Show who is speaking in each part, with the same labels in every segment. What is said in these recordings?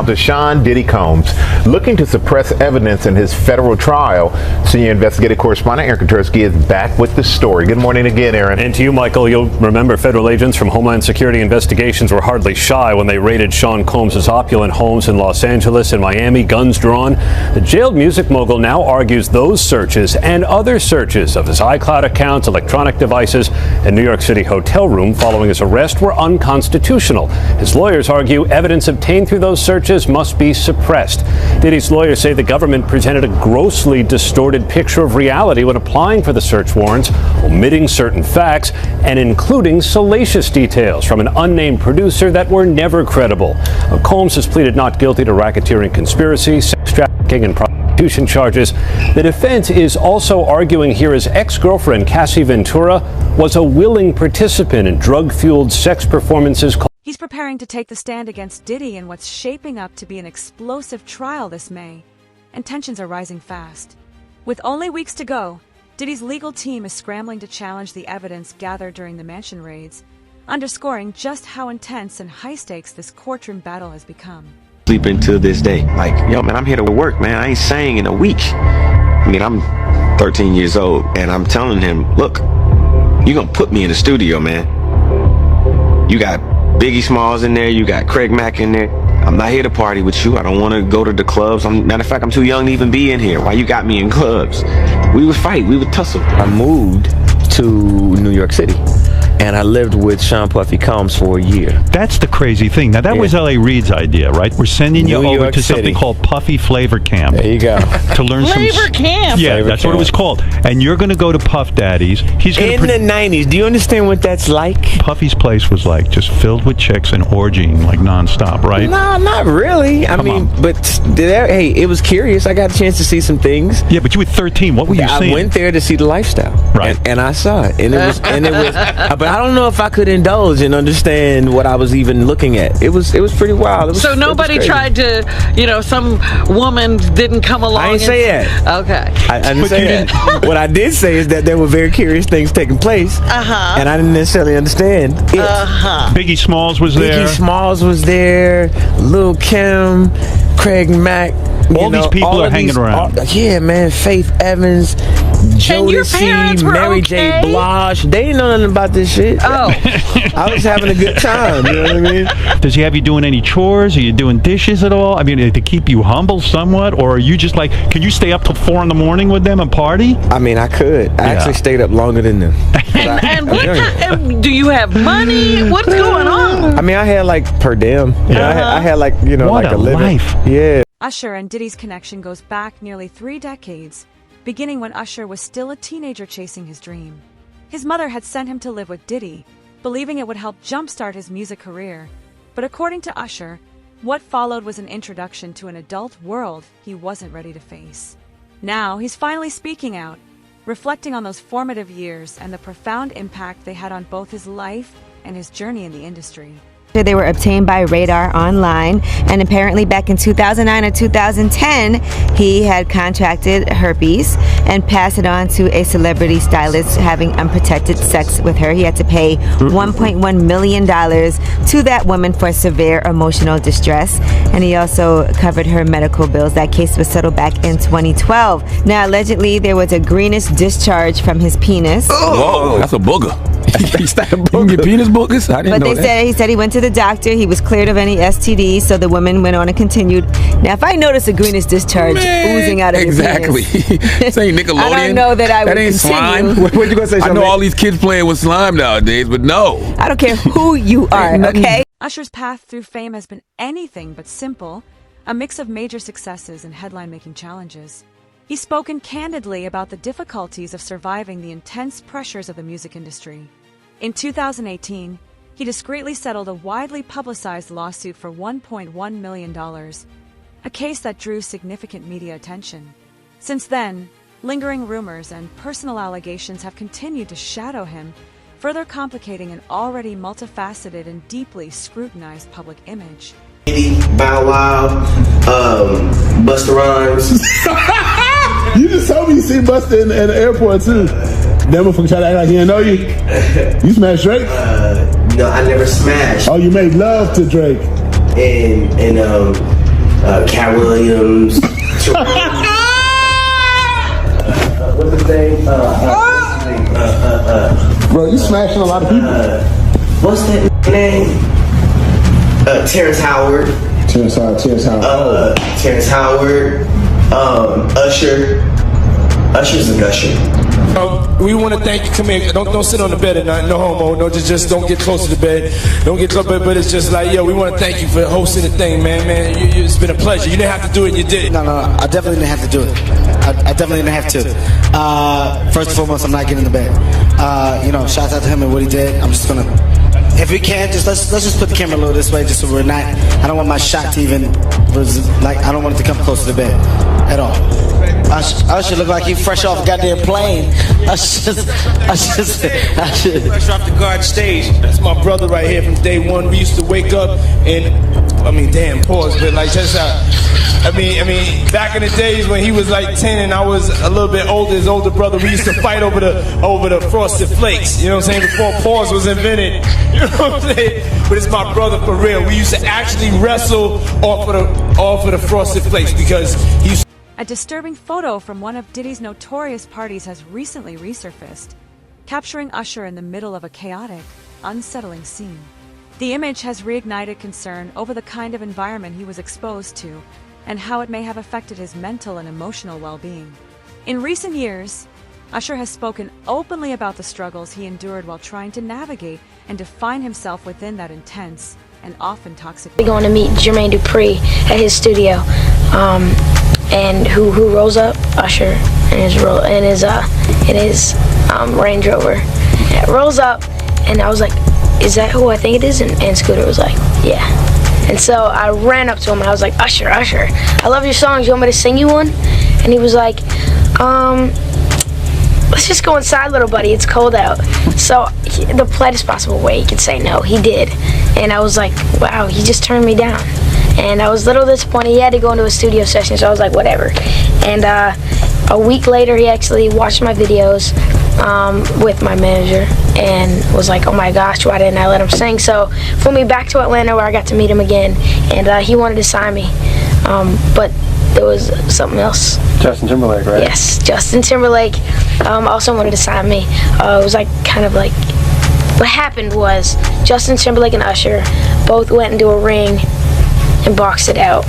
Speaker 1: To Sean Diddy Combs, looking to suppress evidence in his federal trial. Senior investigative correspondent Aaron Katersky is back with the story. Good morning again, Aaron.
Speaker 2: And to you, Michael, you'll remember federal agents from Homeland Security investigations were hardly shy when they raided Sean Combs' opulent homes in Los Angeles and Miami, guns drawn. The jailed music mogul now argues those searches and other searches of his iCloud accounts, electronic devices, and New York City hotel room following his arrest were unconstitutional. His lawyers argue evidence obtained through those searches must be suppressed. Diddy's lawyers say the government presented a grossly distorted picture of reality when applying for the search warrants, omitting certain facts and including salacious details from an unnamed producer that were never credible. Combs has pleaded not guilty to racketeering, conspiracy, sex trafficking, and prostitution charges. The defense is also arguing here his ex-girlfriend, Cassie Ventura, was a willing participant in drug-fueled sex performances.
Speaker 3: He's preparing to take the stand against Diddy in what's shaping up to be an explosive trial this May, and tensions are rising fast. With only weeks to go, Diddy's legal team is scrambling to challenge the evidence gathered during the mansion raids, underscoring just how intense and high-stakes this courtroom battle has become.
Speaker 4: Sleeping to this day, like, yo, man, I'm here to work, man. I ain't sang in a week. I mean, I'm 13 years old, and I'm telling him, look, you're gonna put me in the studio, man. You got Biggie Smalls in there, you got Craig Mack in there. I'm not here to party with you. I don't want to go to the clubs. Matter of fact, I'm too young to even be in here. Why you got me in clubs? We would fight, we would tussle.
Speaker 5: I moved to New York City, and I lived with Sean Puffy Combs for a year.
Speaker 6: That's the crazy thing. Now, that was L.A. Reid's idea, right? We're sending you
Speaker 5: New
Speaker 6: over
Speaker 5: York
Speaker 6: to
Speaker 5: City.
Speaker 6: something called Puffy Flavor Camp.
Speaker 5: There you go.
Speaker 6: To learn
Speaker 7: Flavor Camp?
Speaker 6: Yeah,
Speaker 5: Flavor
Speaker 6: that's what it was called. And you're going to go to Puff Daddy's. He's going
Speaker 5: In the 90s, do you understand what that's like?
Speaker 6: Puffy's place was like just filled with chicks and orgying like nonstop, right?
Speaker 5: No, not really. I mean, but hey, it was curious. I got a chance to see some things.
Speaker 6: Yeah, but you were 13. What were you seeing?
Speaker 5: I went there to see the lifestyle,
Speaker 6: right?
Speaker 5: And I saw it, and it was. But I don't know if I could indulge and understand what I was even looking at. It was pretty wild.
Speaker 7: So nobody tried to, some woman didn't come along.
Speaker 5: I didn't say that.
Speaker 7: Okay.
Speaker 5: I didn't say that. What I did say is that there were very curious things taking place, and I didn't necessarily understand it.
Speaker 6: Biggie Smalls was there.
Speaker 5: Biggie Smalls was there. Lil' Kim, Craig Mack.
Speaker 6: All these people are hanging around.
Speaker 5: Yeah, man. Faith Evans, Jodeci, Mary J. Blige. They didn't know nothing about this shit.
Speaker 7: Oh.
Speaker 5: I was having a good time. You know what I mean?
Speaker 6: Does he have you doing any chores? Are you doing dishes at all? I mean, to keep you humble somewhat? Or are you just like, can you stay up till 4 a.m. with them and party?
Speaker 5: I mean, I could. I actually stayed up longer than them.
Speaker 7: And what do you have money? What's going on?
Speaker 5: I mean, I had like per diem. I had like,
Speaker 6: what
Speaker 5: like a living.
Speaker 6: life.
Speaker 5: Yeah.
Speaker 3: Usher and Diddy's connection goes back nearly 3 decades, beginning when Usher was still a teenager chasing his dream. His mother had sent him to live with Diddy, believing it would help jumpstart his music career. But according to Usher, what followed was an introduction to an adult world he wasn't ready to face. Now, he's finally speaking out, reflecting on those formative years and the profound impact they had on both his life and his journey in the industry.
Speaker 8: They were obtained by Radar Online, and apparently back in 2009 or 2010, he had contracted herpes and passed it on to a celebrity stylist having unprotected sex with her. He had to pay $1.1 million to that woman for severe emotional distress, and he also covered her medical bills. That case was settled back in 2012. Now, allegedly, there was a greenish discharge from his penis.
Speaker 9: Whoa, that's a booger. You can get penis boogers? I didn't know that.
Speaker 8: He said he went to the doctor. He was cleared of any STDs, so the woman went on and continued. Now, if I notice a greenish discharge oozing out of your penis,
Speaker 9: This ain't Nickelodeon.
Speaker 8: I don't know that I would
Speaker 9: That ain't
Speaker 8: continue.
Speaker 9: slime.
Speaker 5: What you gonna say?
Speaker 9: I know all these kids playing with slime nowadays, but no.
Speaker 8: I don't care who you are, okay?
Speaker 3: Usher's path through fame has been anything but simple, a mix of major successes and headline-making challenges. He's spoken candidly about the difficulties of surviving the intense pressures of the music industry. In 2018, he discreetly settled a widely publicized lawsuit for $1.1 million, a case that drew significant media attention. Since then, lingering rumors and personal allegations have continued to shadow him, further complicating an already multifaceted and deeply scrutinized public image.
Speaker 4: Diddy, Bow Wow, Busta Rhymes.
Speaker 10: You just told me you seen Busta in the airport too. That motherfucker try to act like he didn't know you. You smashed Drake?
Speaker 4: No, I never smashed.
Speaker 10: Oh, you made love to Drake.
Speaker 4: And
Speaker 11: Cat Williams. What's his name?
Speaker 10: Bro, you smashing a lot of people.
Speaker 11: What's that name? Terrence Howard.
Speaker 10: Terrence Howard.
Speaker 11: Usher. Usher's a gusher.
Speaker 12: We want to thank you. Come here. Don't sit on the bed at night. No homo. No, just don't get close to the bed. Don't get close. But it's just like, yo, we want to thank you for hosting the thing, man. It's been a pleasure. You didn't have to do it. You did.
Speaker 13: No. I definitely didn't have to do it. I definitely didn't have to. First and foremost, I'm not getting in the bed. Shout out to him and what he did. I'm just gonna, if we can, just let's just put the camera a little this way, just so we're not. I don't want my shot to even I don't want it to come close to the bed at all. Usher look like he fresh off a goddamn plane. Usher.
Speaker 12: Fresh off the guard stage. That's my brother right here from day one. We used to wake up and, pause, but like just back in the days when he was like 10 and I was a little bit older, his older brother, we used to fight over the Frosted Flakes. You know what I'm saying? Before pause was invented. You know what I'm saying? But it's my brother for real. We used to actually wrestle off of the Frosted Flakes because he's.
Speaker 3: A disturbing photo from one of Diddy's notorious parties has recently resurfaced, capturing Usher in the middle of a chaotic, unsettling scene. The image has reignited concern over the kind of environment he was exposed to and how it may have affected his mental and emotional well-being. In recent years, Usher has spoken openly about the struggles he endured while trying to navigate and define himself within that intense and often toxic.
Speaker 14: We're going to meet Jermaine Dupri at his studio. And who rolls up? Usher in his Range Rover. Yeah, rolls up, and I was like, "Is that who I think it is?" And Scooter was like, "Yeah." And so I ran up to him and I was like, "Usher, I love your songs. You want me to sing you one?" And he was like, "Let's just go inside, little buddy. It's cold out." So the politest possible way he could say no, he did. And I was like, "Wow, he just turned me down." And I was a little disappointed. He had to go into a studio session, so I was like, whatever. And a week later, he actually watched my videos with my manager and was like, oh my gosh, why didn't I let him sing? So flew me back to Atlanta where I got to meet him again, and he wanted to sign me. But there was something else.
Speaker 15: Justin Timberlake, right?
Speaker 14: Yes, Justin Timberlake also wanted to sign me. It was like kind of like, what happened was Justin Timberlake and Usher both went into a ring and boxed it out.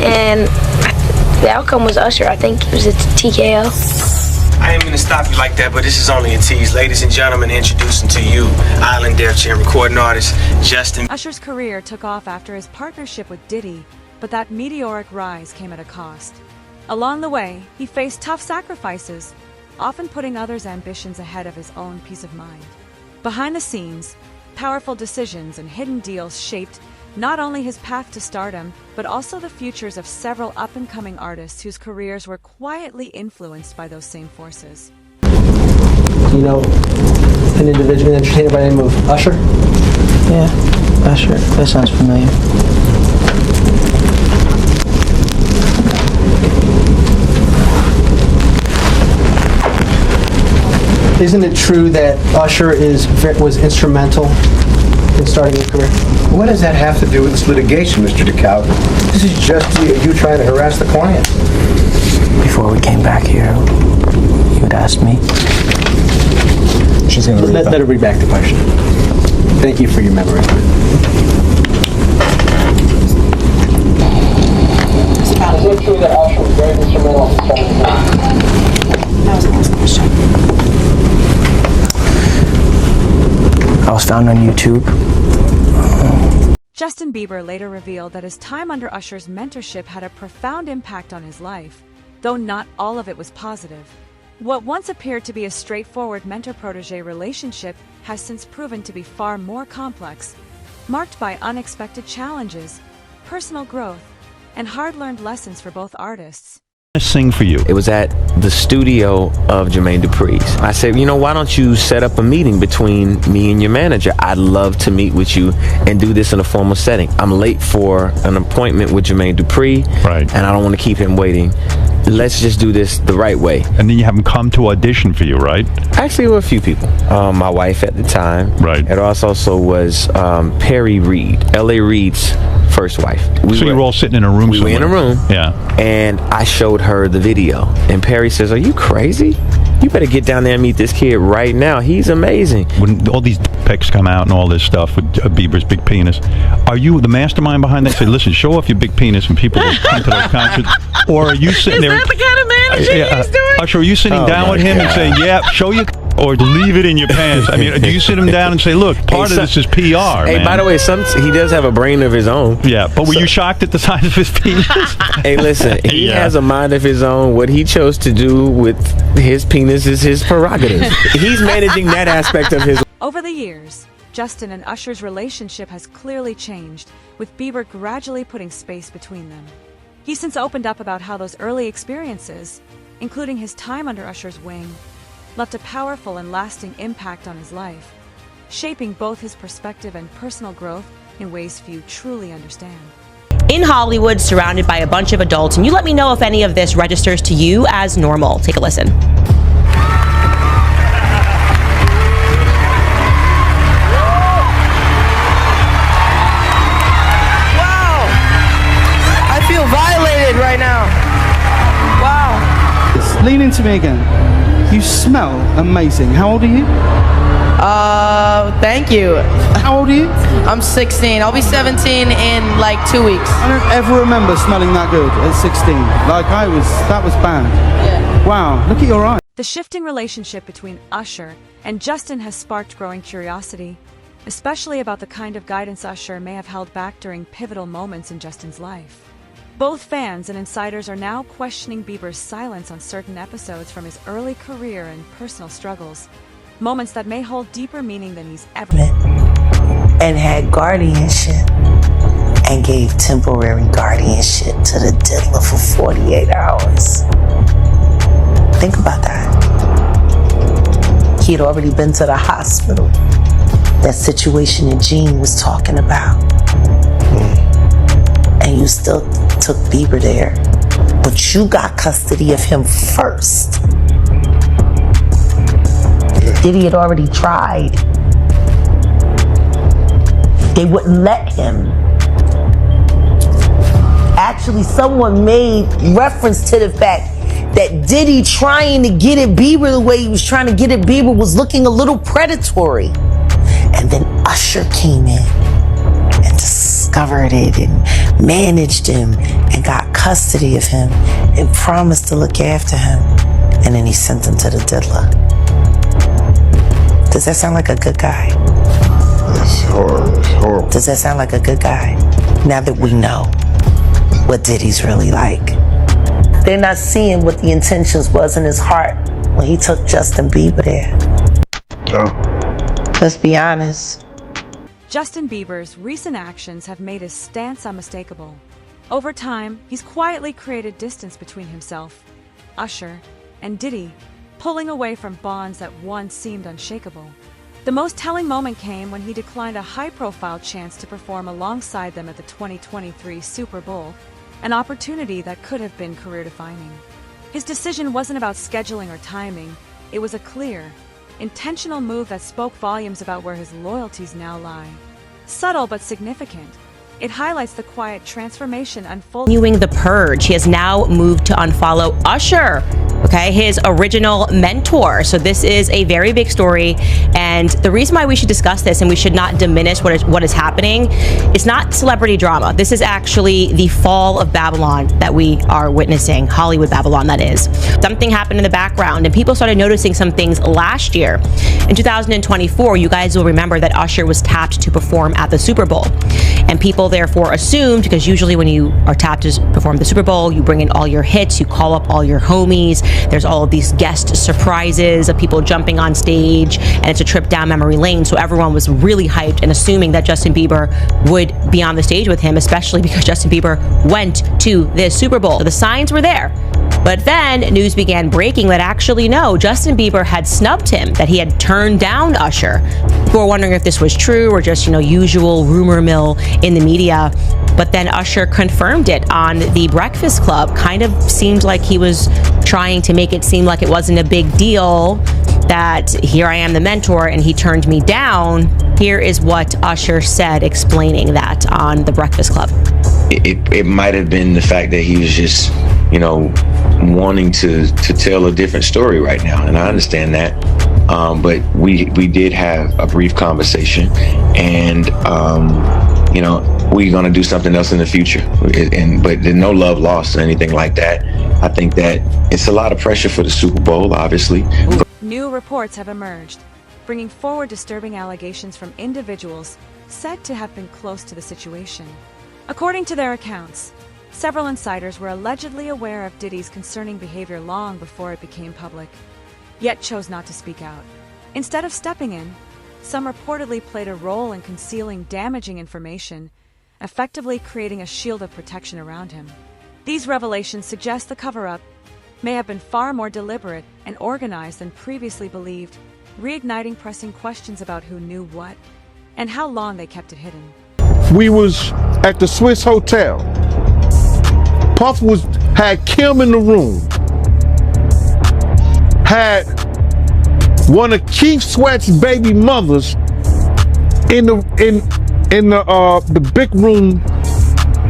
Speaker 14: And the outcome was Usher. I think it was a TKO.
Speaker 4: I ain't gonna stop you like that, but this is only a tease. Ladies and gentlemen, introducing to you Island Def Jam recording artist Justin.
Speaker 3: Usher's career took off after his partnership with Diddy, but that meteoric rise came at a cost. Along the way, he faced tough sacrifices, often putting others' ambitions ahead of his own peace of mind. Behind the scenes, powerful decisions and hidden deals shaped not only his path to stardom, but also the futures of several up-and-coming artists whose careers were quietly influenced by those same forces.
Speaker 16: You know an individual entertainer by the name of Usher?
Speaker 17: Yeah, Usher. That sounds familiar. Isn't it true that Usher was instrumental in starting your career?
Speaker 18: What does that have to do with this litigation, Mr. DeKalb? This is just you trying to harass the client.
Speaker 17: Before we came back here, you had asked me.
Speaker 16: She's going to let her read back the question. Thank you for your memory.
Speaker 17: Is it true that Usher was very instrumental in starting your career? That was the last question. I was found on YouTube.
Speaker 3: Justin Bieber later revealed that his time under Usher's mentorship had a profound impact on his life, though not all of it was positive. What once appeared to be a straightforward mentor-protege relationship has since proven to be far more complex, marked by unexpected challenges, personal growth, and hard-learned lessons for both artists.
Speaker 6: Sing for you.
Speaker 5: It was at the studio of Jermaine Dupri's. I said, why don't you set up a meeting between me and your manager? I'd love to meet with you and do this in a formal setting. I'm late for an appointment with Jermaine Dupri,
Speaker 6: right? And
Speaker 5: I don't want to keep him waiting. Let's just do this the right way.
Speaker 6: And then you have him come to audition for you, right?
Speaker 5: Actually, there were a few people. My wife at the time.
Speaker 6: Right.
Speaker 5: It also was Perry Reed, L.A. Reid's first wife.
Speaker 6: So you were all sitting in a room
Speaker 5: We were in a room.
Speaker 6: Yeah.
Speaker 5: And I showed her the video. And Perry says, "Are you crazy? You better get down there and meet this kid right now. He's amazing."
Speaker 6: When all these pics come out and all this stuff with Bieber's big penis, are you the mastermind behind that? Say, listen, show off your big penis when people come to those concerts. Or are you sitting there?
Speaker 7: Is that the kind of managing he's doing?
Speaker 6: Usher, are you sitting down with him and saying, "Yeah, show your," or leave it in your pants? I mean, do you sit him down and say, "Look, part of this is PR"?
Speaker 5: Hey,
Speaker 6: man.
Speaker 5: by the way, he does have a brain of his own.
Speaker 6: Yeah, but were you shocked at the size of his penis?
Speaker 5: Hey, listen, he has a mind of his own. What he chose to do with his penis is his prerogative. He's managing that aspect of his.
Speaker 3: Over the years, Justin and Usher's relationship has clearly changed, with Bieber gradually putting space between them. He's since opened up about how those early experiences, including his time under Usher's wing, left a powerful and lasting impact on his life, shaping both his perspective and personal growth in ways few truly understand.
Speaker 15: In Hollywood, surrounded by a bunch of adults, and you let me know if any of this registers to you as normal. Take a listen.
Speaker 19: Violated right now. Wow.
Speaker 17: Lean into me again. You smell amazing. How old are you?
Speaker 19: Thank you.
Speaker 17: How old are you?
Speaker 19: I'm 16. I'll be 17 in like 2 weeks.
Speaker 17: I don't ever remember smelling that good at 16. Like that was bad.
Speaker 19: Yeah.
Speaker 17: Wow, look at your eyes.
Speaker 3: The shifting relationship between Usher and Justin has sparked growing curiosity, especially about the kind of guidance Usher may have held back during pivotal moments in Justin's life. Both fans and insiders are now questioning Bieber's silence on certain episodes from his early career and personal struggles, moments that may hold deeper meaning than he's ever.
Speaker 20: And had guardianship and gave temporary guardianship to the diddler for 48 hours. Think about that. He had already been to the hospital. That situation that Gene was talking about. And you still took Bieber there, but you got custody of him first. Diddy had already tried. They wouldn't let him. Actually, someone made reference to the fact that Diddy trying to get at Bieber the way he was trying to get at Bieber was looking a little predatory. And then Usher came in and discovered it and managed him and got custody of him and promised to look after him. And then he sent him to the diddler. Does that sound like a good guy?
Speaker 10: It's horrible.
Speaker 20: Does that sound like a good guy? Now that we know what Diddy's really like. They're not seeing what the intentions was in his heart when he took Justin Bieber there. Let's be honest.
Speaker 3: Justin Bieber's recent actions have made his stance unmistakable. Over time, he's quietly created distance between himself, Usher, and Diddy, pulling away from bonds that once seemed unshakable. The most telling moment came when he declined a high-profile chance to perform alongside them at the 2023 Super Bowl, an opportunity that could have been career-defining. His decision wasn't about scheduling or timing. It was a clear, intentional move that spoke volumes about where his loyalties now lie. Subtle but significant, it highlights the quiet transformation unfolding.
Speaker 15: Continuing the purge, he has now moved to unfollow Usher, okay, his original mentor. So this is a very big story, and the reason why we should discuss this and we should not diminish what is happening, it's not celebrity drama. This is actually the fall of Babylon that we are witnessing, Hollywood Babylon, that is. Something happened in the background, and people started noticing some things last year. In 2024, you guys will remember that Usher was tapped to perform at the Super Bowl, and people therefore assumed, because usually when you are tapped to perform the Super Bowl, you bring in all your hits, you call up all your homies, there's all of these guest surprises of people jumping on stage, and it's a trip down memory lane. So everyone was really hyped and assuming that Justin Bieber would be on the stage with him, especially because Justin Bieber went to this Super Bowl. So the signs were there. But then news began breaking that actually no, Justin Bieber had snubbed him, that he had turned down Usher. People were wondering if this was true or just, usual rumor mill in the media. But then Usher confirmed it on The Breakfast Club. Kind of seemed like he was trying to make it seem like it wasn't a big deal. that here I am the mentor and he turned me down. Here is what Usher said explaining that on The Breakfast Club.
Speaker 4: It might have been the fact that he was just, wanting to tell a different story right now, and I understand that. But we did have a brief conversation, and we're gonna do something else in the future. But there's no love lost or anything like that. I think that it's a lot of pressure for the Super Bowl, obviously.
Speaker 3: New reports have emerged, bringing forward disturbing allegations from individuals said to have been close to the situation. According to their accounts, several insiders were allegedly aware of Diddy's concerning behavior long before it became public, yet chose not to speak out. Instead of stepping in, some reportedly played a role in concealing damaging information, effectively creating a shield of protection around him. These revelations suggest the cover-up may have been far more deliberate and organized than previously believed, reigniting pressing questions about who knew what and how long they kept it hidden.
Speaker 10: We was at the Swiss Hotel. Puff had Kim in the room. Had one of Keith Sweat's baby mothers in the big room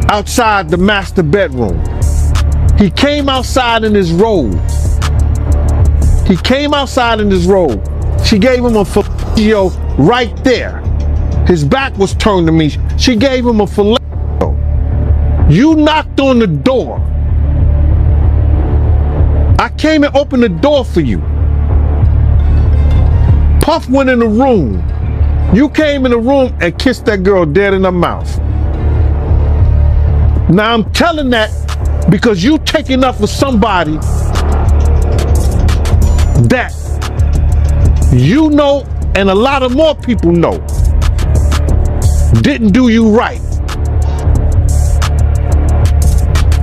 Speaker 10: outside the master bedroom. He came outside in his robe. She gave him a fellatio right there. His back was turned to me. She gave him a fellatio. You knocked on the door. I came and opened the door for you. Puff went in the room. You came in the room and kissed that girl dead in her mouth. Now I'm telling that because you taking up for somebody that you know and a lot of more people know didn't do you right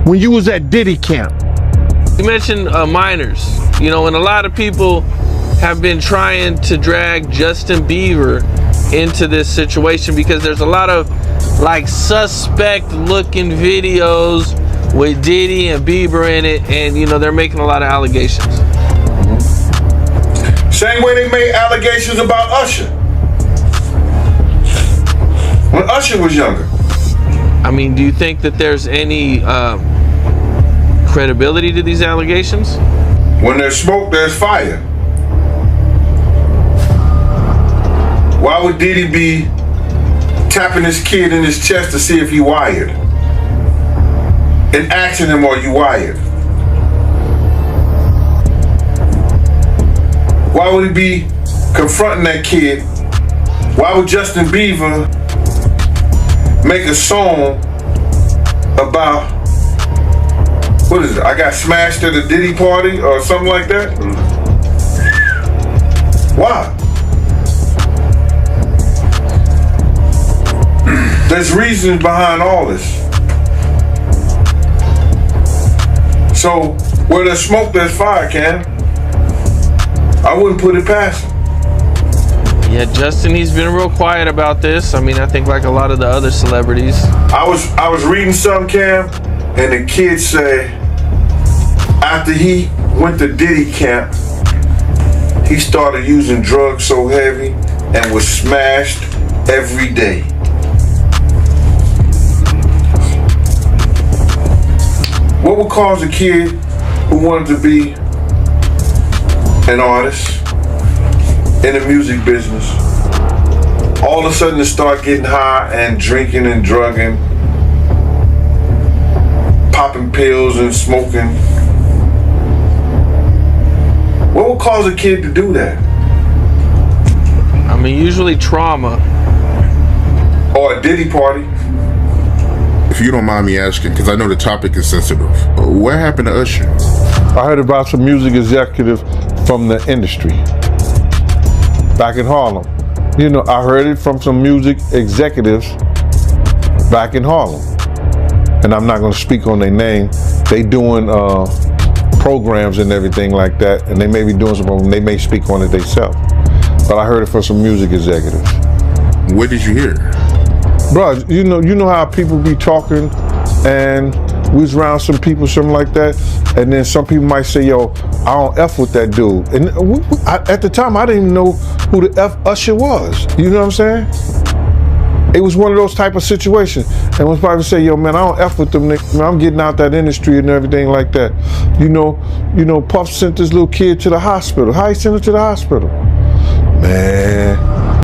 Speaker 10: when you was at Diddy camp.
Speaker 21: You mentioned minors, and a lot of people have been trying to drag Justin Bieber into this situation because there's a lot of suspect looking videos with Diddy and Bieber in it, and they're making a lot of allegations.
Speaker 10: Same way they made allegations about Usher when Usher was younger.
Speaker 21: I mean, do you think that there's any credibility to these allegations?
Speaker 10: When there's smoke, there's fire. Why would Diddy be tapping his kid in his chest to see if he wired? And asking him, are you wired? Why would he be confronting that kid? Why would Justin Bieber make a song about, what is it? I got smashed at a Diddy party or something like that? Why? There's reasons behind all this. So where there's smoke, there's fire, Cam. I wouldn't put it past him.
Speaker 21: Yeah, Justin, he's been real quiet about this. I mean, I think like a lot of the other celebrities.
Speaker 10: I was reading some, Cam, and the kid said after he went to Diddy camp, he started using drugs so heavy and was smashed every day. What would cause a kid who wanted to be an artist in the music business all of a sudden to start getting high and drinking and drugging, popping pills and smoking? What would cause a kid to do that?
Speaker 21: I mean, usually trauma.
Speaker 10: Or a Diddy party.
Speaker 22: If you don't mind me asking, because I know the topic is sensitive, what happened to Usher?
Speaker 10: I heard about some music executive from the industry back in Harlem. I heard it from some music executives back in Harlem. And I'm not going to speak on their name. They doing programs and everything like that, and they may be doing something, they may speak on it themselves. But I heard it from some music executives.
Speaker 22: What did you hear?
Speaker 10: Bro, you know how people be talking and We was around some people, something like that, and then some people might say, yo, I don't F with that dude. And at the time, I didn't even know who the F Usher was. You know what I'm saying? It was one of those type of situations. And when probably say, yo, man, I don't F with them niggas. Man, I'm getting out that industry and everything like that. You know, Puff sent this little kid to the hospital. How he sent him to the hospital? Man,